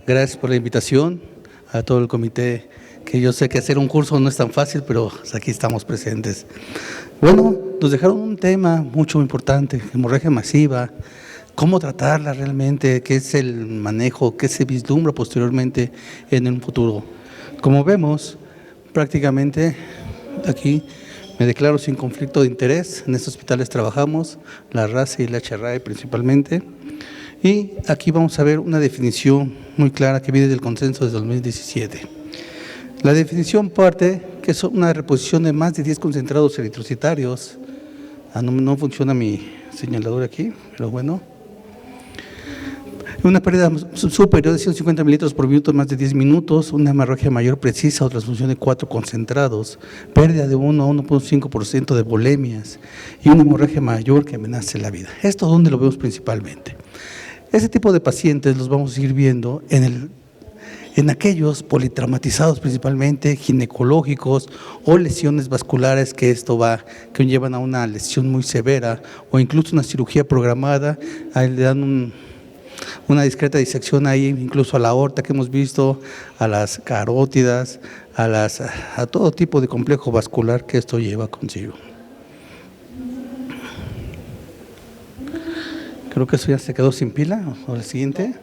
Gracias por la invitación a todo el comité, que yo sé que hacer un curso no es tan fácil, pero aquí estamos presentes. Bueno, nos dejaron un tema mucho importante, hemorragia masiva, cómo tratarla realmente, qué es el manejo, qué se vislumbra posteriormente en un futuro. Como vemos, prácticamente aquí me declaro sin conflicto de interés, en estos hospitales trabajamos, la RACE y la HRAE principalmente, y aquí vamos a ver una definición muy clara que viene del consenso de 2017. La definición parte que es una reposición de más de 10 concentrados eritrocitarios. No funciona mi señalador aquí, pero bueno. Una pérdida superior de 150 mililitros por minuto en más de 10 minutos, una hemorragia mayor precisa o transfusión de 4 concentrados, pérdida de 1 a 1.5% de volemias y una hemorragia mayor que amenace la vida. ¿Esto dónde lo vemos principalmente? Ese tipo de pacientes los vamos a ir viendo en aquellos politraumatizados principalmente, ginecológicos o lesiones vasculares que que llevan a una lesión muy severa o incluso una cirugía programada, ahí le dan una discreta disección ahí, incluso a la aorta que hemos visto, a las carótidas, a todo tipo de complejo vascular que esto lleva consigo. Creo que eso ya se quedó sin pila, o el siguiente.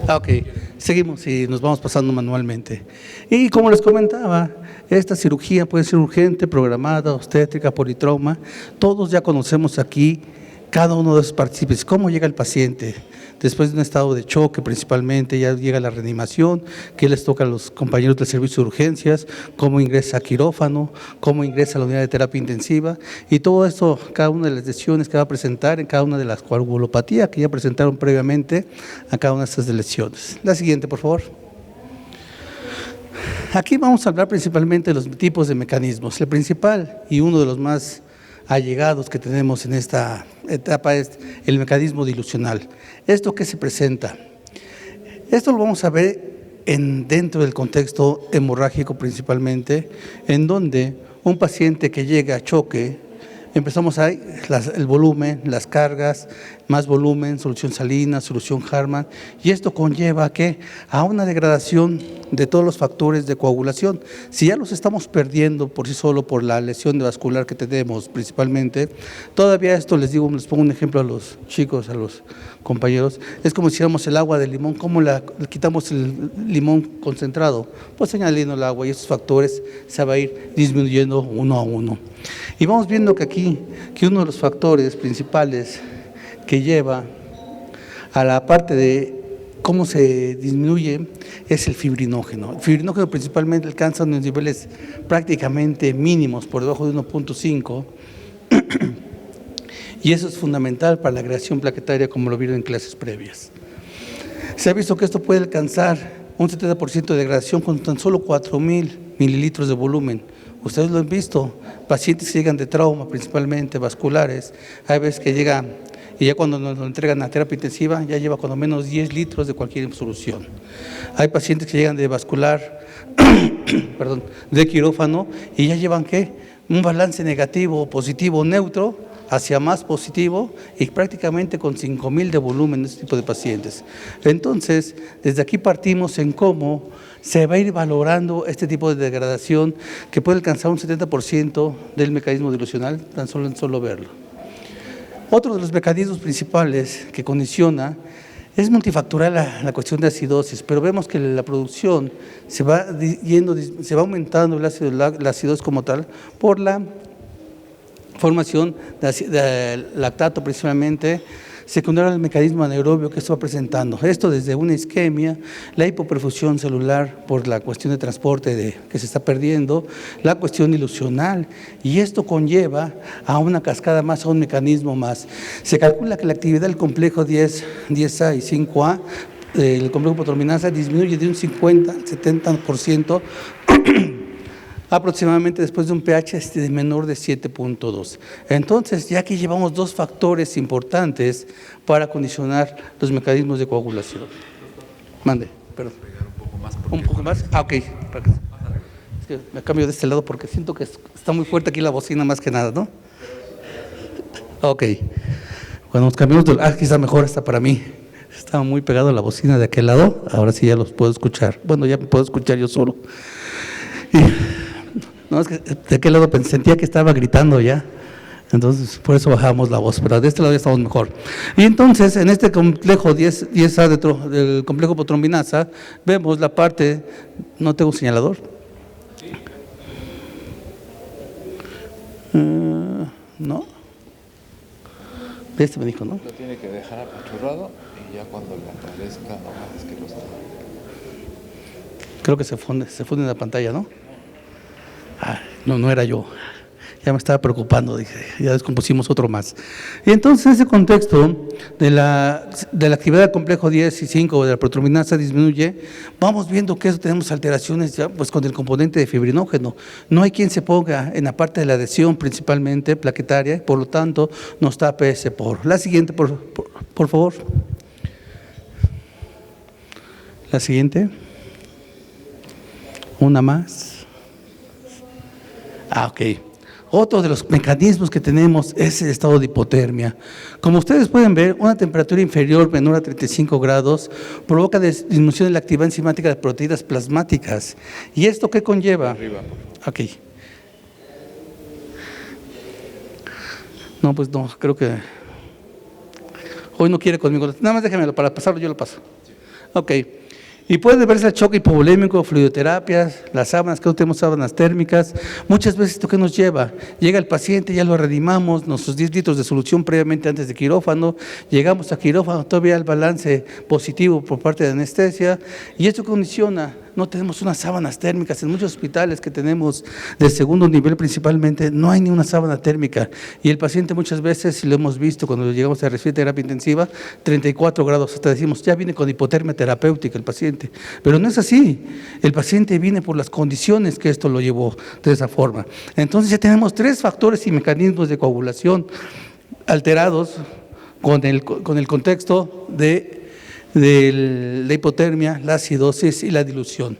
Ok, seguimos y nos vamos pasando manualmente. Y como les comentaba, esta cirugía puede ser urgente, programada, obstétrica, politrauma. Todos ya conocemos aquí cada uno de esos partícipes, cómo llega el paciente. Después de un estado de choque principalmente, ya llega la reanimación, qué les toca a los compañeros del servicio de urgencias, cómo ingresa a quirófano, cómo ingresa a la unidad de terapia intensiva y todo esto, cada una de las lesiones que va a presentar en cada una de las coagulopatías que ya presentaron previamente a cada una de estas lesiones. La siguiente, por favor. Aquí vamos a hablar principalmente de los tipos de mecanismos. El principal y uno de los más allegados que tenemos en esta etapa es el mecanismo dilucional. ¿Esto qué se presenta? Esto lo vamos a ver dentro del contexto hemorrágico principalmente, en donde un paciente que llega a choque, empezamos ahí, el volumen, las cargas, más volumen, solución salina, solución Harman, y esto conlleva a una degradación de todos los factores de coagulación. Si ya los estamos perdiendo por sí solo por la lesión vascular que tenemos principalmente, todavía esto les pongo un ejemplo a los chicos, a los compañeros, es como si hiciéramos el agua de limón. ¿Cómo le quitamos el limón concentrado? Pues añadiendo el agua y esos factores se va a ir disminuyendo uno a uno. Y vamos viendo que aquí, que uno de los factores principales que lleva a la parte de cómo se disminuye es el fibrinógeno. El fibrinógeno principalmente alcanza unos niveles prácticamente mínimos, por debajo de 1.5, y eso es fundamental para la agregación plaquetaria, como lo vieron en clases previas. Se ha visto que esto puede alcanzar un 70% de degradación con tan solo 4,000 mililitros de volumen. Ustedes lo han visto, pacientes que llegan de trauma, principalmente vasculares, hay veces que llegan y ya cuando nos lo entregan a terapia intensiva ya lleva cuando menos 10 litros de cualquier solución. Hay pacientes que llegan de vascular, de quirófano y ya llevan un balance negativo, positivo, neutro, hacia más positivo y prácticamente con 5,000 de volumen este tipo de pacientes. Entonces, desde aquí partimos en cómo se va a ir valorando este tipo de degradación que puede alcanzar un 70% del mecanismo dilucional, tan solo en verlo. Otro de los mecanismos principales que condiciona es multifactorial la cuestión de acidosis, pero vemos que la producción se va aumentando la acidosis como tal por la formación de lactato principalmente, secundario al mecanismo anaerobio que esto va presentando. Esto desde una isquemia, la hipoperfusión celular por la cuestión de transporte que se está perdiendo, la cuestión dilucional, y esto conlleva a una cascada más, a un mecanismo más. Se calcula que la actividad del complejo 10A y 5A, el complejo protrominasa, disminuye de un 50-70% aproximadamente después de un pH de menor de 7.2. Entonces, ya que llevamos dos factores importantes para condicionar los mecanismos de coagulación. Mande, perdón. Un poco más. Ah, ok. Es que me cambio de este lado porque siento que está muy fuerte aquí la bocina más que nada, ¿no? Ok. Bueno, nos cambiamos aquí está mejor, está para mí. Estaba muy pegado a la bocina de aquel lado, ahora sí ya los puedo escuchar. Bueno, ya me puedo escuchar yo solo. Y, no, es que de aquel lado sentía que estaba gritando ya. Entonces, por eso bajamos la voz, pero de este lado ya estamos mejor. Y entonces, en este complejo 10A del complejo protrombinasa, vemos la parte, no tengo un señalador. No. Este me dijo, ¿no? Lo tiene que dejar apachurrado y ya cuando le aparezca, nomás es que lo está. Creo que se funde en la pantalla, ¿no? No era yo. Ya me estaba preocupando, dije, ya descompusimos otro más. Y entonces, en ese contexto de la actividad del complejo 10 y 5 de la protrombinasa disminuye, vamos viendo que tenemos alteraciones ya pues con el componente de fibrinógeno. No hay quien se ponga en la parte de la adhesión, principalmente plaquetaria, por lo tanto, nos tapa ese poro. La siguiente, por favor. La siguiente. Una más. Ok. Otro de los mecanismos que tenemos es el estado de hipotermia. Como ustedes pueden ver, una temperatura inferior menor a 35 grados provoca disminución de la actividad enzimática de proteínas plasmáticas. ¿Y esto qué conlleva? Ok. No, pues no, creo que hoy no quiere conmigo. Nada más déjamelo, para pasarlo yo lo paso. Ok. Y puede verse el choque hipovolémico, fluidoterapias, las sábanas, que no tenemos sábanas térmicas. Muchas veces, ¿esto qué nos lleva? Llega el paciente, ya lo reanimamos, nuestros 10 litros de solución previamente antes de quirófano, llegamos a quirófano, todavía el balance positivo por parte de anestesia, y esto condiciona. No tenemos unas sábanas térmicas. En muchos hospitales que tenemos de segundo nivel principalmente, no hay ni una sábana térmica. Y el paciente muchas veces, si lo hemos visto cuando llegamos a recibir terapia intensiva, 34 grados, hasta decimos, ya viene con hipotermia terapéutica el paciente. Pero no es así. El paciente viene por las condiciones que esto lo llevó de esa forma. Entonces ya tenemos 3 factores y mecanismos de coagulación alterados con el contexto de la hipotermia, la acidosis y la dilución.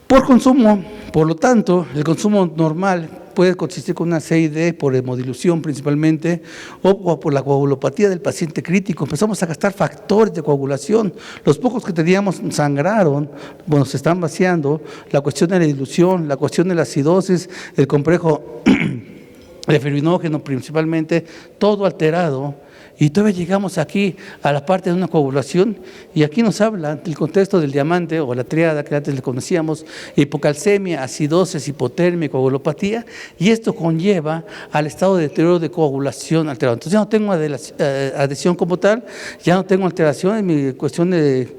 Por consumo, por lo tanto, el consumo normal puede consistir con una CID por hemodilución principalmente o por la coagulopatía del paciente crítico. Empezamos a gastar factores de coagulación. Los pocos que teníamos sangraron, bueno, se están vaciando. La cuestión de la dilución, la cuestión de la acidosis, el complejo de fibrinógeno principalmente, todo alterado. Y todavía llegamos aquí a la parte de una coagulación y aquí nos habla del contexto del diamante o la triada que antes le conocíamos, hipocalcemia, acidosis, hipotermia, coagulopatía, y esto conlleva al estado de deterioro de coagulación alterado. Entonces ya no tengo adhesión como tal, ya no tengo alteración en mi cuestión de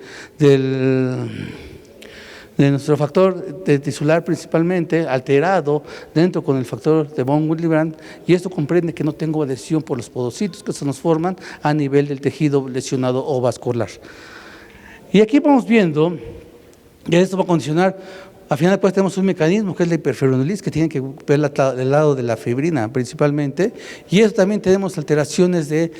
nuestro factor de tisular principalmente, alterado dentro con el factor de von Willebrand, y esto comprende que no tengo adhesión por los podocitos que se nos forman a nivel del tejido lesionado o vascular. Y aquí vamos viendo que esto va a condicionar, al final pues tenemos un mecanismo que es la hiperfibrinolisis, que tiene que ver el lado de la fibrina principalmente, y esto también tenemos alteraciones de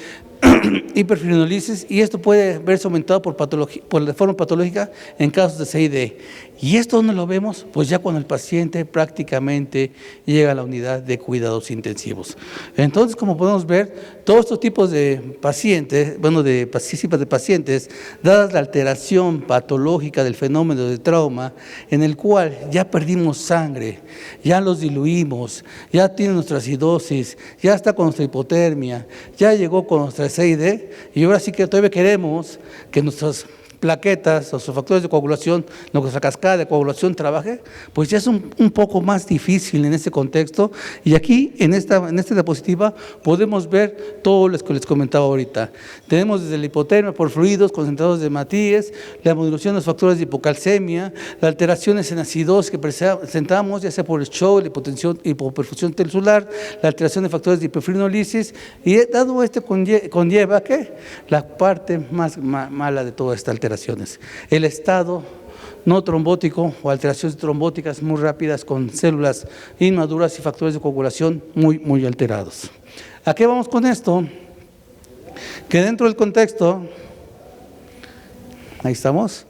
hiperfibrinolisis, y esto puede verse aumentado por forma patológica en casos de CID. ¿Y esto dónde lo vemos? Pues ya cuando el paciente prácticamente llega a la unidad de cuidados intensivos. Entonces, como podemos ver, todos estos tipos de pacientes, bueno, de pacientes, dadas la alteración patológica del fenómeno de trauma, en el cual ya perdimos sangre, ya los diluimos, ya tiene nuestra acidosis, ya está con nuestra hipotermia, ya llegó con nuestra CID, y ahora sí que todavía queremos que nuestras plaquetas o sus factores de coagulación, nuestra cascada de coagulación trabaje, pues ya es un poco más difícil en este contexto. Y aquí, en esta diapositiva, podemos ver todo lo que les comentaba ahorita. Tenemos desde la hipotermia por fluidos concentrados de Matías, la modulación de los factores de hipocalcemia, las alteraciones en acidosis que presentamos, ya sea por el shock, la hipoperfusión tisular, la alteración de factores de hiperfibrinolisis, y dado esto conlleva ¿qué? La parte más mala de toda esta alteración. El estado no trombótico o alteraciones trombóticas muy rápidas con células inmaduras y factores de coagulación muy alterados. ¿A qué vamos con esto? Que dentro del contexto, ahí estamos,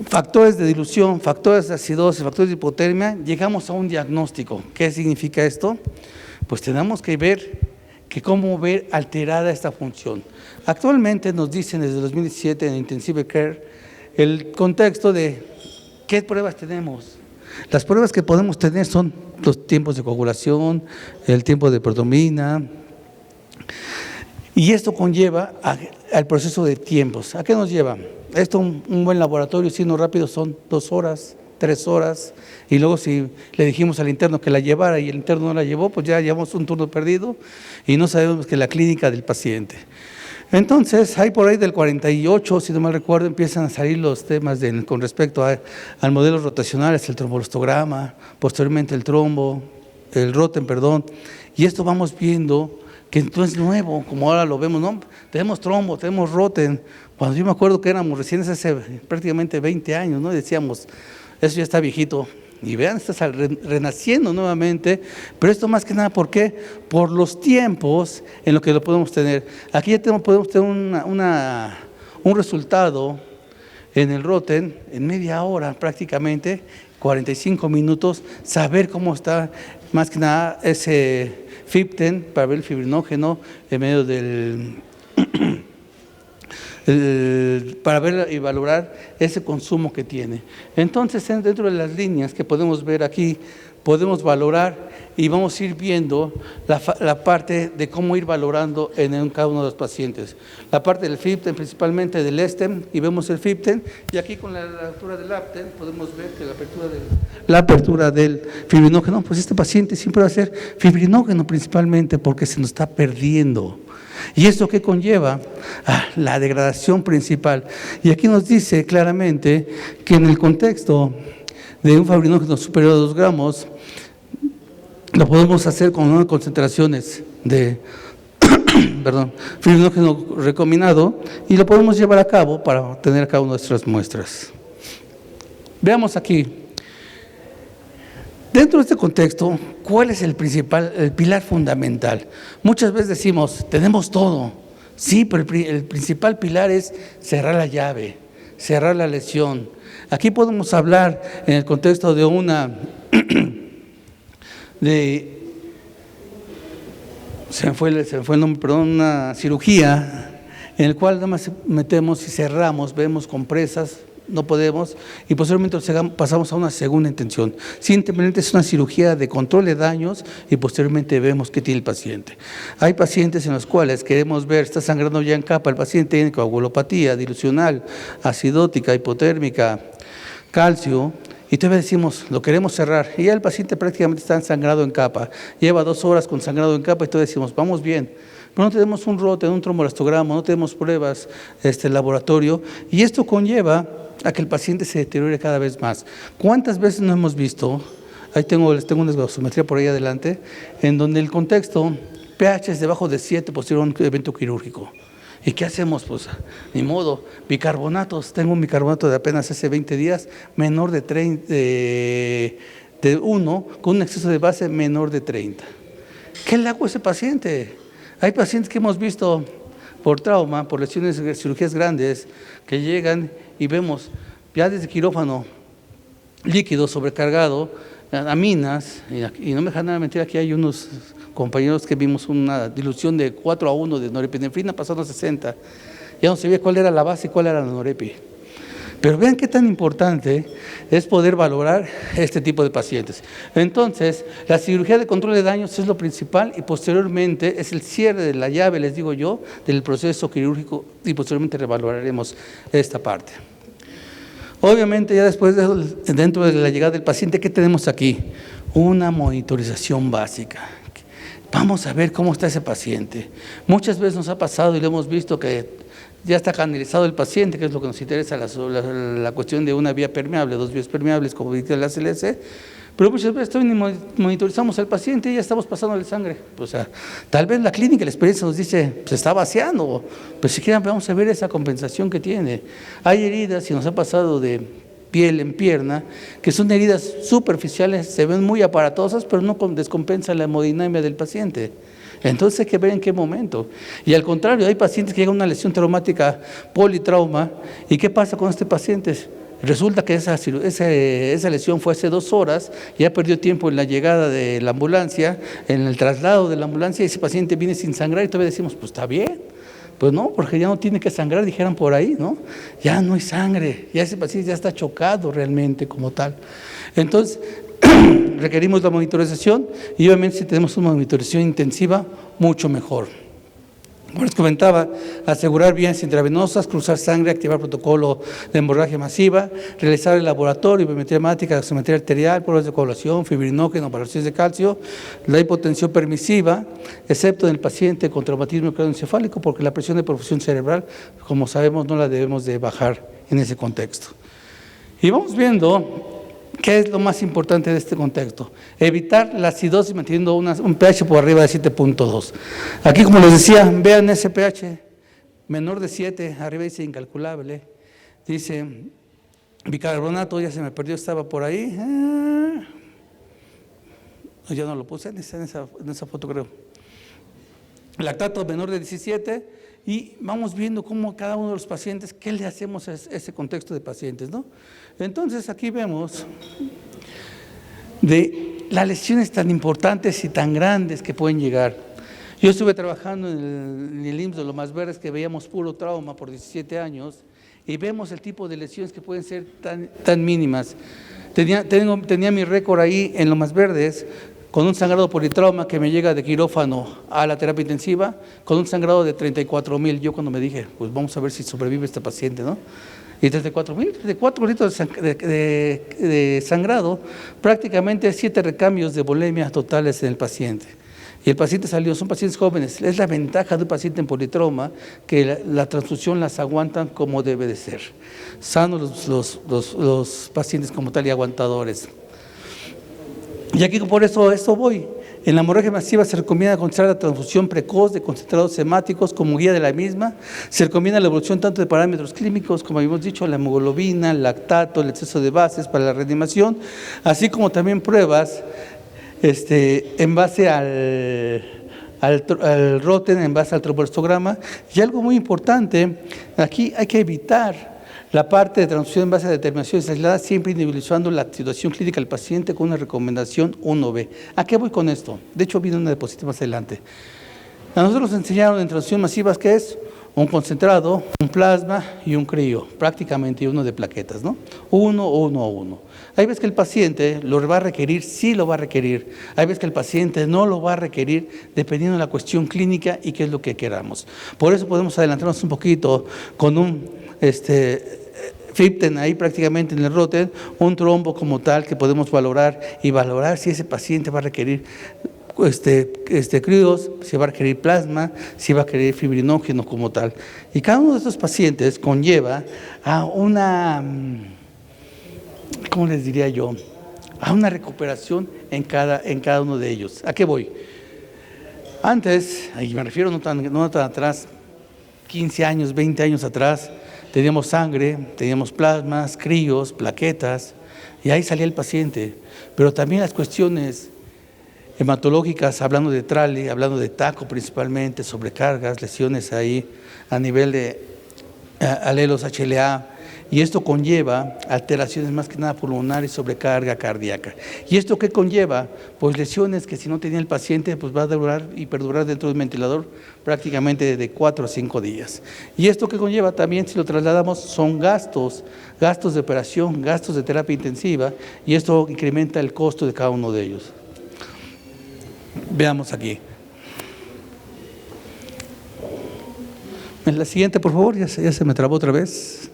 factores de dilución, factores de acidosis, factores de hipotermia, llegamos a un diagnóstico. ¿Qué significa esto? Pues tenemos que ver cómo ver alterada esta función. Actualmente nos dicen desde 2017 en Intensive Care el contexto de qué pruebas tenemos. Las pruebas que podemos tener son los tiempos de coagulación, el tiempo de protomina, y esto conlleva al proceso de tiempos. ¿A qué nos lleva? Esto, un buen laboratorio, siendo rápido, son 2 horas, 3 horas, y luego si le dijimos al interno que la llevara y el interno no la llevó, pues ya llevamos un turno perdido y no sabemos que la clínica del paciente. Entonces, hay por ahí del 48, si no mal recuerdo, empiezan a salir los temas con respecto al modelo rotacional, el trombolostograma, posteriormente el roten, y esto vamos viendo que no es nuevo, como ahora lo vemos, ¿no? Tenemos trombo, tenemos roten. Cuando yo me acuerdo que éramos recién hace prácticamente 20 años, ¿no? Decíamos, eso ya está viejito. Y vean, está renaciendo nuevamente, pero esto más que nada, ¿por qué? Por los tiempos en los que lo podemos tener. Aquí ya podemos tener un resultado en el roten en media hora prácticamente, 45 minutos, saber cómo está más que nada ese FibTen para ver el fibrinógeno en medio para ver y valorar ese consumo que tiene. Entonces, dentro de las líneas que podemos ver aquí, podemos valorar y vamos a ir viendo la parte de cómo ir valorando en cada uno de los pacientes. La parte del FibTen, principalmente del ESTEM, y vemos el FibTen, y aquí con la altura del APTEN podemos ver que la apertura del fibrinógeno, pues este paciente siempre va a ser fibrinógeno principalmente porque se nos está perdiendo. ¿Y esto qué conlleva? La degradación principal. Y aquí nos dice claramente que en el contexto de un fibrinógeno superior a 2 gramos, lo podemos hacer con unas concentraciones de fibrinógeno recombinado y lo podemos llevar a cabo para obtener cada una de nuestras muestras. Veamos aquí. Dentro de este contexto, ¿cuál es el pilar fundamental? Muchas veces decimos, tenemos todo. Sí, pero el principal pilar es cerrar la llave, cerrar la lesión. Aquí podemos hablar en el contexto de una una cirugía en el cual nada más metemos y cerramos, vemos compresas, no podemos, y posteriormente pasamos a una segunda intención. Simplemente es una cirugía de control de daños y posteriormente vemos qué tiene el paciente. Hay pacientes en los cuales queremos ver, está sangrando ya en capa, el paciente tiene coagulopatía dilucional, acidótica, hipotérmica, calcio, y todavía decimos, lo queremos cerrar, y ya el paciente prácticamente está sangrado en capa, lleva 2 horas con sangrado en capa, y todavía decimos, vamos bien, pero no tenemos un roten, un trombolostograma, no tenemos pruebas, laboratorio, y esto conlleva a que el paciente se deteriore cada vez más. ¿Cuántas veces no hemos visto? Ahí les tengo una gasometría por ahí adelante, en donde el contexto, pH es debajo de 7 posterior a un evento quirúrgico. ¿Y qué hacemos? Pues ni modo, bicarbonatos. Tengo un bicarbonato de apenas hace 20 días, menor de 1, con un exceso de base menor de 30. ¿Qué le hago a ese paciente? Hay pacientes que hemos visto por trauma, por lesiones, cirugías grandes, que llegan y vemos ya desde quirófano líquido sobrecargado, aminas, y no me dejan nada mentir, aquí hay unos compañeros que vimos una dilución de 4:1 de norepinefrina pasando a 60. Ya no sabía cuál era la base y cuál era la norepi. Pero vean qué tan importante es poder valorar este tipo de pacientes. Entonces, la cirugía de control de daños es lo principal y posteriormente es el cierre de la llave, les digo yo, del proceso quirúrgico y posteriormente revaloraremos esta parte. Obviamente, ya después, dentro de la llegada del paciente, ¿qué tenemos aquí? Una monitorización básica. Vamos a ver cómo está ese paciente. Muchas veces nos ha pasado y lo hemos visto que ya está canalizado el paciente, que es lo que nos interesa, la cuestión de una vía permeable, 2 vías permeables, como dice la CLS, pero muchas veces monitorizamos al paciente y ya estamos pasándole sangre. O sea, tal vez la clínica, la experiencia nos dice, se está vaciando, pero siquiera vamos a ver esa compensación que tiene. Hay heridas, y nos ha pasado de piel en pierna, que son heridas superficiales, se ven muy aparatosas, pero no descompensa la hemodinamia del paciente. Entonces hay que ver en qué momento. Y al contrario, hay pacientes que llegan a una lesión traumática, politrauma, ¿y qué pasa con este paciente? Resulta que esa lesión fue hace 2 horas, ya perdió tiempo en la llegada de la ambulancia, en el traslado de la ambulancia, y ese paciente viene sin sangrar y todavía decimos, pues está bien. Pues no, porque ya no tiene que sangrar, dijeran por ahí, ¿no? Ya no hay sangre, ya ese paciente ya está chocado realmente como tal. Entonces, requerimos la monitorización y obviamente si tenemos una monitorización intensiva, mucho mejor. Como les comentaba, asegurar vías intravenosas, cruzar sangre, activar protocolo de hemorragia masiva, realizar el laboratorio, biometría hemática, gasometría arterial, pruebas de coagulación, fibrinógeno, valoraciones de calcio, la hipotensión permisiva, excepto en el paciente con traumatismo craneoencefálico, porque la presión de perfusión cerebral, como sabemos, no la debemos de bajar en ese contexto. Y vamos viendo ¿qué es lo más importante de este contexto? Evitar la acidosis manteniendo un pH por arriba de 7.2. Aquí, como les decía, vean ese pH menor de 7, arriba dice incalculable. Dice bicarbonato, ya se me perdió, estaba por ahí. Ya no lo puse en esa foto, creo. Lactato menor de 17. Y vamos viendo cómo cada uno de los pacientes, qué le hacemos a ese contexto de pacientes, ¿no? Entonces aquí vemos de las lesiones tan importantes y tan grandes que pueden llegar. Yo estuve trabajando en el IMSS de Lomas Verdes, que veíamos puro trauma por 17 años, y vemos el tipo de lesiones que pueden ser tan mínimas. Tenía mi récord ahí en Lomas Verdes, con un sangrado politrauma que me llega de quirófano a la terapia intensiva, con un sangrado de 34,000. Yo cuando me dije, pues vamos a ver si sobrevive este paciente, ¿no? Y 34 litros de sangrado, prácticamente 7 recambios de volemia totales en el paciente. Y el paciente salió, son pacientes jóvenes. Es la ventaja de un paciente en politrauma, que la transfusión las aguantan como debe de ser. Sanos los pacientes como tal y aguantadores. Y aquí por eso esto voy. En la hemorragia masiva se recomienda considerar la transfusión precoz de concentrados hemáticos como guía de la misma. Se recomienda la evolución tanto de parámetros clínicos, como habíamos dicho, la hemoglobina, el lactato, el exceso de bases para la reanimación, así como también pruebas en base al Roten, en base al trombostograma. Y algo muy importante, aquí hay que evitar la parte de transfusión en base a determinaciones aisladas, siempre individualizando la situación clínica del paciente con una recomendación 1B. ¿A qué voy con esto? De hecho, viene una diapositiva más adelante. A nosotros nos enseñaron en transfusión masivas que es un concentrado, un plasma y un crío, prácticamente uno de plaquetas, ¿no? Uno. Hay veces que el paciente lo va a requerir, sí lo va a requerir. Hay veces que el paciente no lo va a requerir, dependiendo de la cuestión clínica y qué es lo que queramos. Por eso podemos adelantarnos un poquito con un FIPTEN ahí prácticamente en el Roten, un trombo como tal que podemos valorar si ese paciente va a requerir críos, si va a requerir plasma, si va a requerir fibrinógeno como tal. Y cada uno de estos pacientes conlleva a una, ¿cómo les diría yo? A una recuperación en cada uno de ellos. ¿A qué voy? Antes, y me refiero no tan atrás, 15 años, 20 años atrás, teníamos sangre, teníamos plasmas, críos, plaquetas, y ahí salía el paciente. Pero también las cuestiones hematológicas, hablando de trale, hablando de taco principalmente, sobrecargas, lesiones ahí a nivel de alelos HLA, y esto conlleva alteraciones más que nada pulmonares, sobrecarga cardíaca. ¿Y esto qué conlleva? Pues lesiones que si no tenía el paciente, pues va a durar y perdurar dentro del ventilador prácticamente de 4 a 5 días. Y esto que conlleva también, si lo trasladamos, son gastos de operación, gastos de terapia intensiva, y esto incrementa el costo de cada uno de ellos. Veamos aquí. En la siguiente, por favor, ya se me trabó otra vez.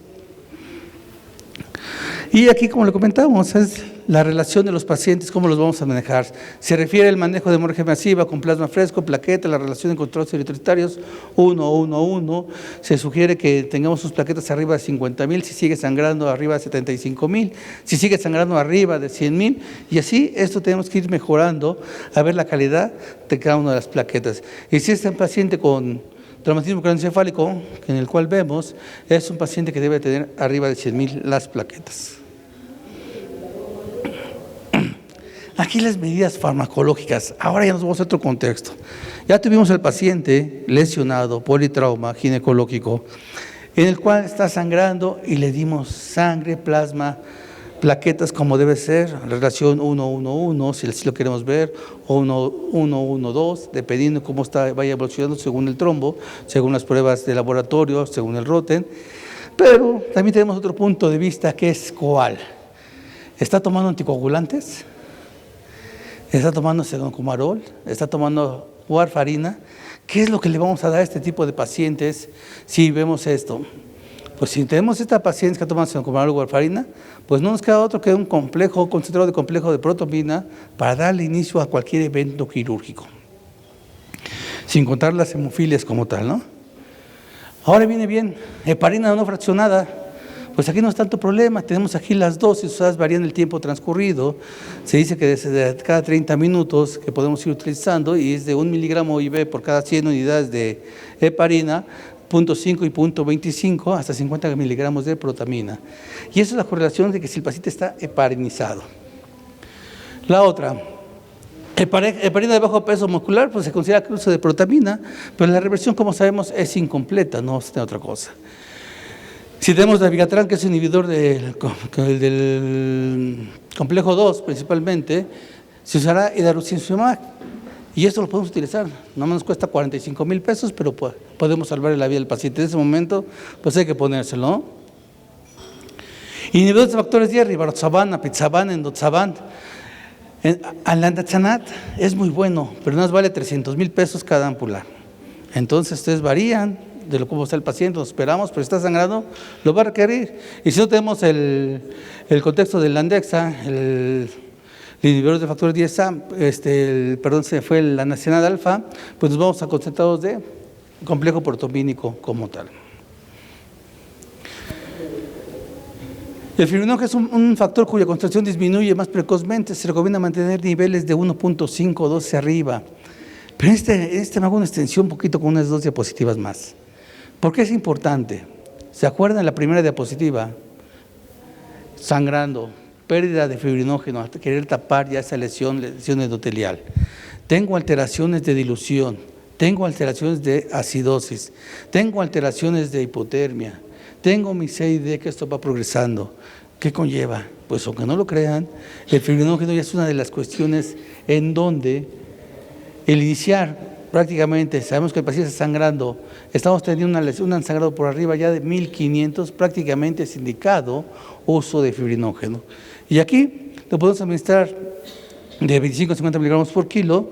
Y aquí, como le comentábamos, es la relación de los pacientes, cómo los vamos a manejar. Se refiere al manejo de hemorragia masiva con plasma fresco, plaqueta, la relación de controles eritrocitarios 1-1-1. Se sugiere que tengamos sus plaquetas arriba de 50,000, si sigue sangrando arriba de 75,000, si sigue sangrando arriba de 100,000, y así esto tenemos que ir mejorando a ver la calidad de cada una de las plaquetas. Y si es un paciente con traumatismo craneoencefálico, en el cual vemos, es un paciente que debe tener arriba de 100,000 las plaquetas. Aquí las medidas farmacológicas. Ahora ya nos vamos a otro contexto. Ya tuvimos al paciente lesionado, politrauma, ginecológico. en el cual está sangrando y le dimos sangre, plasma, plaquetas como debe ser, relación 1-1-1, si así lo queremos ver, o 1-1-1-2, dependiendo cómo vaya evolucionando según el trombo, según las pruebas de laboratorio, según el Roten. Pero también tenemos otro punto de vista que es ¿cuál? ¿Está tomando anticoagulantes? ¿Está tomando sedocumarol? ¿Está tomando warfarina? ¿Qué es lo que le vamos a dar a este tipo de pacientes si vemos esto? Pues si tenemos esta paciente que toma sedocumarol o warfarina, pues no nos queda otro que un complejo, concentrado de complejo de protomina para darle inicio a cualquier evento quirúrgico, sin contar las hemofilias como tal, ¿no? Ahora viene bien, heparina no fraccionada, pues aquí no es tanto problema, tenemos aquí las dosis usadas, varían el tiempo transcurrido, se dice que desde cada 30 minutos que podemos ir utilizando y es de 1 miligramo IV por cada 100 unidades de heparina, 0.5 y 0.25 hasta 50 miligramos de protamina. Y esa es la correlación de que si el paciente está heparinizado. La otra, heparina de bajo peso muscular, pues se considera que el uso de protamina, pero la reversión, como sabemos, es incompleta, no es otra cosa. Si tenemos dabigatran, que es inhibidor del complejo 2 principalmente, se usará hidarutuzumab. Y esto lo podemos utilizar, no nos cuesta 45,000 pesos, pero podemos salvar la vida del paciente. En ese momento, pues hay que ponérselo, ¿no? Inhibidores de factores de rivaroxaban, apixaban, endoxaban. Alandaxanat es muy bueno, pero nos vale 300,000 pesos cada ámpula. Entonces, ustedes varían de cómo está el paciente, nos esperamos, pero si está sangrando, lo va a requerir. Y si no tenemos el contexto del Landexa, el inhibidor de factor 10A, se fue la nacional alfa, pues nos vamos a concentrados de complejo protomínico como tal. El fibrinógeno es un factor cuya concentración disminuye más precozmente, se recomienda mantener niveles de 1.5 o 12 arriba. Pero me hago una extensión un poquito con unas 2 diapositivas más. ¿Por qué es importante? ¿Se acuerdan la primera diapositiva? Sangrando, pérdida de fibrinógeno, hasta querer tapar ya esa lesión endotelial. Tengo alteraciones de dilución, tengo alteraciones de acidosis, tengo alteraciones de hipotermia, tengo mi CID que esto va progresando. ¿Qué conlleva? Pues aunque no lo crean, el fibrinógeno ya es una de las cuestiones en donde el iniciar prácticamente, sabemos que el paciente está sangrando, estamos teniendo una lesión, un sangrado por arriba ya de 1500, prácticamente es indicado uso de fibrinógeno. Y aquí lo podemos administrar de 25 a 50 miligramos por kilo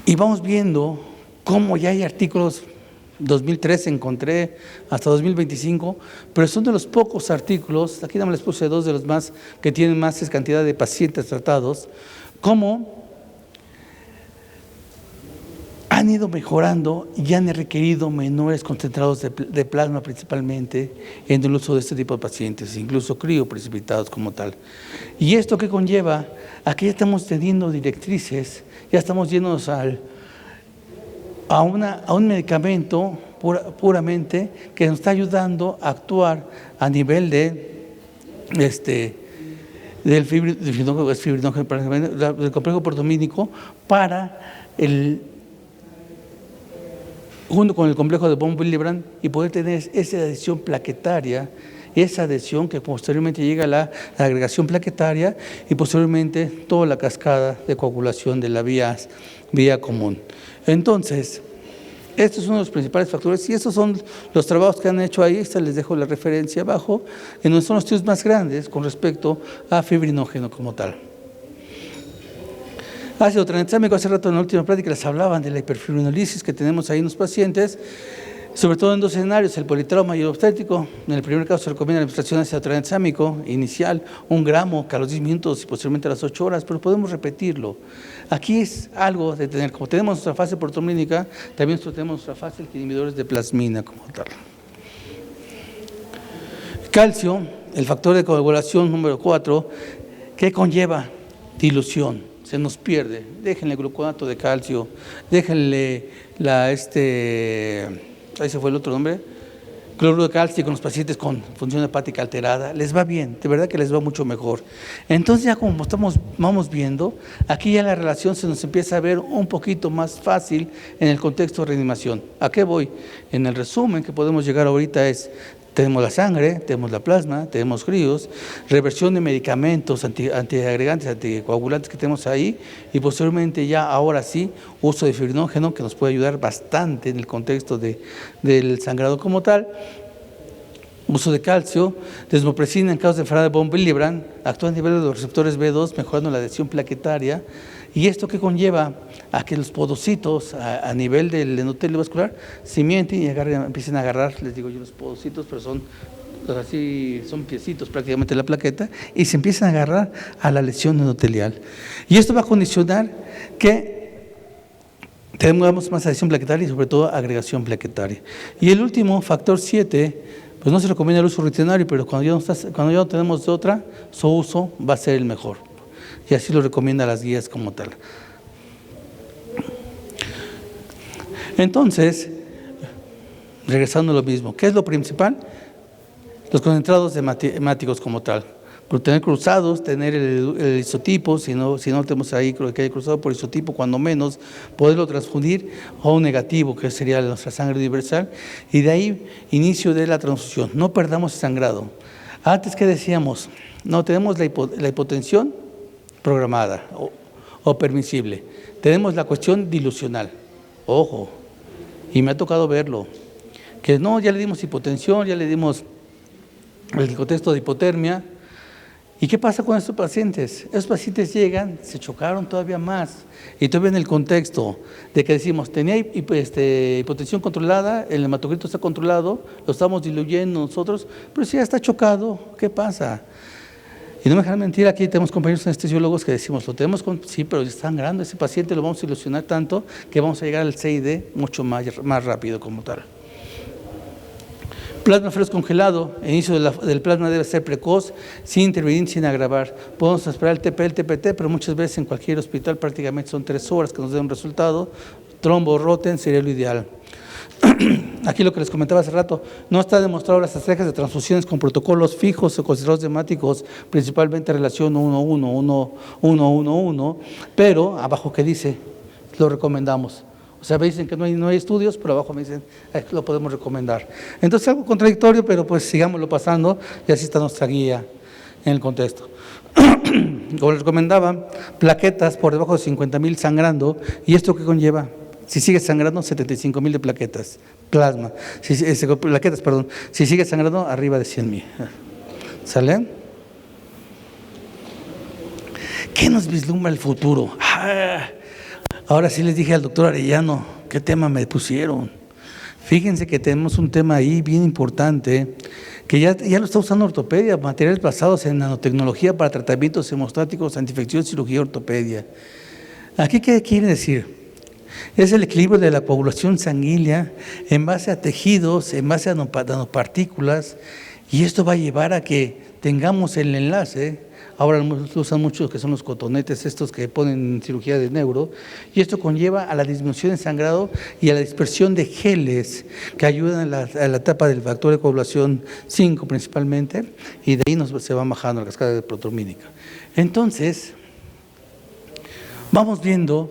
y vamos viendo cómo ya hay artículos, 2013 encontré hasta 2025, pero son de los pocos artículos, aquí no me les puse 2 de los más que tienen más cantidad de pacientes tratados, cómo han ido mejorando y han requerido menores concentrados de plasma principalmente en el uso de este tipo de pacientes, incluso crioprecipitados como tal. ¿Y esto qué conlleva? Aquí ya estamos teniendo directrices, ya estamos yéndonos a un medicamento puramente que nos está ayudando a actuar a nivel del complejo protomínico para junto con el complejo de von Willebrand y poder tener esa adhesión plaquetaria, esa adhesión que posteriormente llega a la agregación plaquetaria y posteriormente toda la cascada de coagulación de la vía común. Entonces, estos son los principales factores y estos son los trabajos que han hecho ahí, les dejo la referencia abajo, en donde son los estudios más grandes con respecto a fibrinógeno como tal. Ácido tranexámico, hace rato en la última práctica les hablaban de la hiperfibrinolisis que tenemos ahí en los pacientes, sobre todo en 2 escenarios, el politrauma y el obstétrico. En el primer caso se recomienda la administración de ácido tranexámico inicial, 1 gramo cada 10 minutos y posteriormente a las 8 horas, pero podemos repetirlo. Aquí es algo de tener, como tenemos nuestra fase protomínica, también tenemos nuestra fase de inhibidores de plasmina como tal. Calcio, el factor de coagulación número 4, ¿qué conlleva? Dilución. Se nos pierde, déjenle gluconato de calcio, déjenle ahí se fue el otro nombre, cloruro de calcio con los pacientes con función hepática alterada, les va bien, de verdad que les va mucho mejor. Entonces ya como vamos viendo, aquí ya la relación se nos empieza a ver un poquito más fácil en el contexto de reanimación. ¿A qué voy? En el resumen que podemos llegar ahorita es, tenemos la sangre, tenemos la plasma, tenemos críos, reversión de medicamentos antiagregantes, anticoagulantes que tenemos ahí, y posteriormente ya ahora sí, uso de fibrinógeno que nos puede ayudar bastante en el contexto del sangrado como tal. Uso de calcio, desmopresina en casos de enfermedad de von Willebrand, actúa a nivel de los receptores B2, mejorando la adhesión plaquetaria. ¿Y esto qué conlleva? A que los podocitos a nivel del endotelio vascular cimienten y empiecen a agarrar, les digo yo, los podocitos, pero son piecitos prácticamente de la plaqueta, y se empiezan a agarrar a la lesión endotelial. Y esto va a condicionar que tengamos más adhesión plaquetaria y sobre todo agregación plaquetaria. Y el último, factor 7, pues no se recomienda el uso rutinario, pero cuando ya no tenemos de otra, su uso va a ser el mejor. Y así lo recomiendan las guías como tal. Entonces, regresando a lo mismo, ¿qué es lo principal? Los concentrados hemáticos como tal. Tener cruzados, tener el isotipo, si no tenemos ahí que haya cruzado por isotipo, cuando menos, poderlo transfundir a un negativo, que sería nuestra sangre universal, y de ahí inicio de la transfusión. No perdamos el sangrado. Antes, ¿qué decíamos? No, tenemos la hipotensión programada o permisible. Tenemos la cuestión dilucional. Ojo, y me ha tocado verlo, que no, ya le dimos hipotensión, ya le dimos el contexto de hipotermia. ¿Y qué pasa con estos pacientes? Estos pacientes llegan, se chocaron todavía más, y todavía en el contexto de que decimos, tenía hipotensión controlada, el hematocrito está controlado, lo estamos diluyendo nosotros, pero si ya está chocado, ¿qué pasa? Y no me dejan mentir, aquí tenemos compañeros anestesiólogos que decimos, sí, pero está sangrando, ese paciente lo vamos a ilusionar tanto que vamos a llegar al CID mucho más rápido como tal. Plasma feroz congelado, el inicio del plasma debe ser precoz, sin intervenir, sin agravar. Podemos esperar el TP, el TPT, pero muchas veces en cualquier hospital prácticamente son 3 horas que nos den un resultado. Trombo, roten, sería lo ideal. Aquí lo que les comentaba hace rato, no está demostrado las estrategias de transfusiones con protocolos fijos o considerados hemáticos, principalmente relación 1-1, pero abajo que dice, lo recomendamos. O sea, me dicen que no hay estudios, pero abajo me dicen, lo podemos recomendar. Entonces, algo contradictorio, pero pues sigámoslo pasando y así está nuestra guía en el contexto. Como les recomendaba, plaquetas por debajo de 50,000 sangrando, ¿y esto qué conlleva? Si sigue sangrando, 75,000 de plaquetas, plasma. Si sigue sangrando, arriba de 100,000. ¿Sale? ¿Qué nos vislumbra el futuro? Ahora sí les dije al doctor Arellano, ¿qué tema me pusieron? Fíjense que tenemos un tema ahí bien importante, que ya lo está usando ortopedia, materiales basados en nanotecnología para tratamientos hemostáticos, antiinfección, cirugía, ortopedia. ¿Aquí qué quiere decir? Es el equilibrio de la coagulación sanguínea en base a tejidos, en base a nanopartículas, y esto va a llevar a que tengamos el enlace. Ahora lo usan muchos que son los cotonetes, estos que ponen en cirugía de neuro, y esto conlleva a la disminución de sangrado y a la dispersión de geles que ayudan a la etapa del factor de coagulación 5 principalmente, y de ahí se va bajando la cascada de protromínica. Entonces, vamos viendo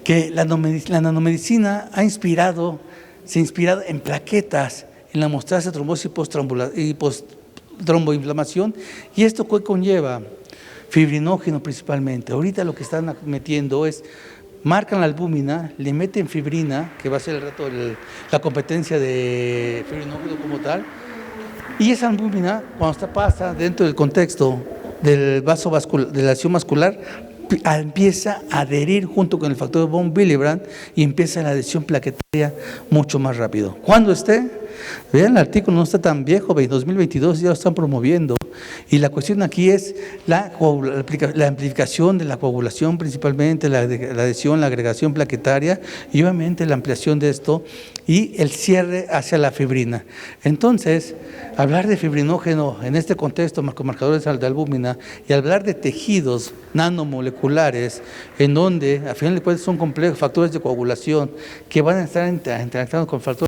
que la nanomedicina se ha inspirado en plaquetas, en la mostaza, trombosis y tromboinflamación, y esto conlleva fibrinógeno principalmente. Ahorita lo que están metiendo es, marcan la albúmina, le meten fibrina, que va a ser el rato la competencia de fibrinógeno como tal, y esa albúmina, cuando pasa dentro del contexto del vaso vascular, de la lesión vascular, empieza a adherir junto con el factor de von Willebrand y empieza la adhesión plaquetaria mucho más rápido. Cuando esté, vean el artículo, no está tan viejo, 2022 ya lo están promoviendo, y la cuestión aquí es la amplificación de la coagulación principalmente, la adhesión, la agregación plaquetaria y obviamente la ampliación de esto y el cierre hacia la fibrina. Entonces, hablar de fibrinógeno en este contexto con marcadores de albúmina y hablar de tejidos nanomoleculares en donde a final de cuentas son complejos factores de coagulación que van a estar interactuando con factores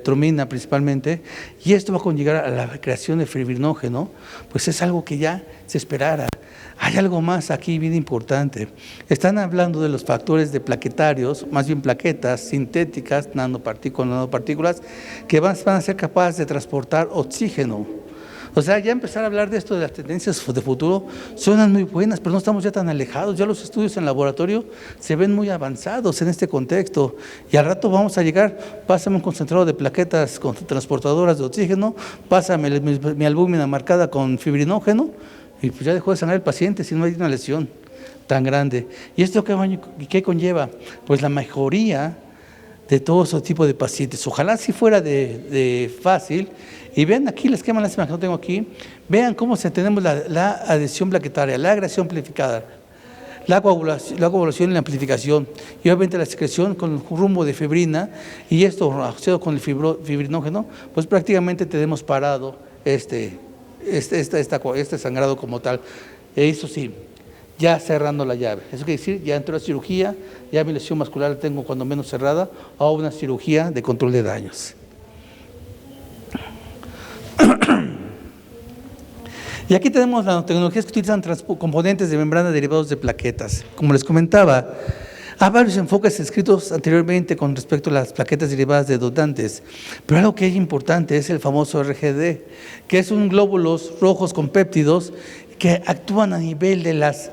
tromina principalmente, y esto va a conllevar a la creación de fibrinógeno, pues es algo que ya se esperara. Hay algo más aquí bien importante. Están hablando de los factores de plaquetarios, más bien plaquetas sintéticas, nanopartículas, que van a ser capaces de transportar oxígeno. O sea, ya empezar a hablar de esto de las tendencias de futuro suenan muy buenas, pero no estamos ya tan alejados. Ya los estudios en laboratorio se ven muy avanzados en este contexto. Y al rato vamos a llegar, pásame un concentrado de plaquetas transportadoras de oxígeno, pásame mi albúmina marcada con fibrinógeno, y pues ya dejó de sanar el paciente si no hay una lesión tan grande. ¿Y esto qué conlleva? Pues la mejoría de todo ese tipo de pacientes. Ojalá si fuera de fácil. Y vean aquí el esquema, lástima que no tengo aquí, vean cómo tenemos la adhesión plaquetaria, la agregación amplificada, la coagulación y la amplificación, y obviamente la secreción con el rumbo de fibrina, y esto asociado con el fibrinógeno, pues prácticamente tenemos parado este sangrado como tal. Eso sí, ya cerrando la llave. Eso quiere decir, ya entró la cirugía, ya mi lesión vascular la tengo cuando menos cerrada, a una cirugía de control de daños. Y aquí tenemos las tecnologías que utilizan componentes de membrana derivados de plaquetas. Como les comentaba, hay varios enfoques escritos anteriormente con respecto a las plaquetas derivadas de dotantes, pero algo que es importante es el famoso RGD, que es un glóbulos rojos con péptidos que actúan a nivel de las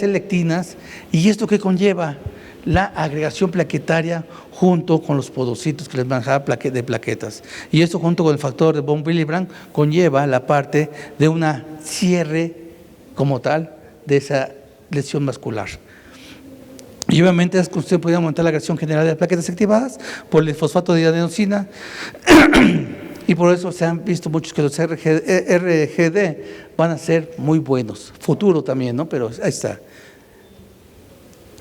lectinas, y esto que conlleva la agregación plaquetaria junto con los podocitos que les manejaba de plaquetas. Y esto junto con el factor de von Willebrand conlleva la parte de una cierre como tal de esa lesión vascular. Y obviamente es que usted podría aumentar la agregación general de las plaquetas activadas por el fosfato de adenosina y por eso se han visto muchos que los RGD van a ser muy buenos. Futuro también, ¿no? Pero ahí está.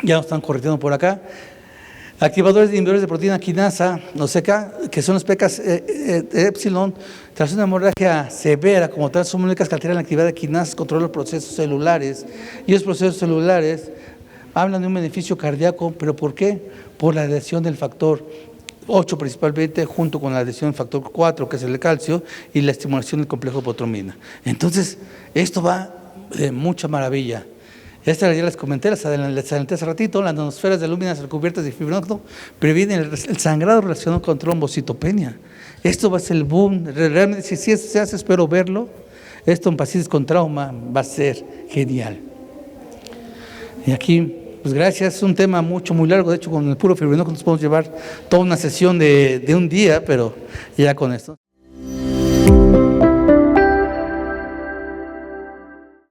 Ya nos están corrigiendo por acá. Activadores de inhibidores de proteína quinasa, que son las pecas epsilon, tras una hemorragia severa como tal, son moléculas que alteran la actividad de quinasas, controlan los procesos celulares, y los procesos celulares hablan de un beneficio cardíaco, ¿pero por qué? Por la adhesión del factor 8 principalmente, junto con la adhesión del factor 4, que es el calcio, y la estimulación del complejo de potromina. Entonces, esto va de mucha maravilla. Esta ya les comenté, les adelanté hace ratito, las nanosferas de alúminas recubiertas de fibrinógeno previenen el sangrado relacionado con trombocitopenia. Esto va a ser el boom, realmente si se hace, espero verlo. Esto en pacientes con trauma va a ser genial. Y aquí, pues gracias, es un tema muy largo, de hecho con el puro fibrinógeno nos podemos llevar toda una sesión de un día, pero ya con esto.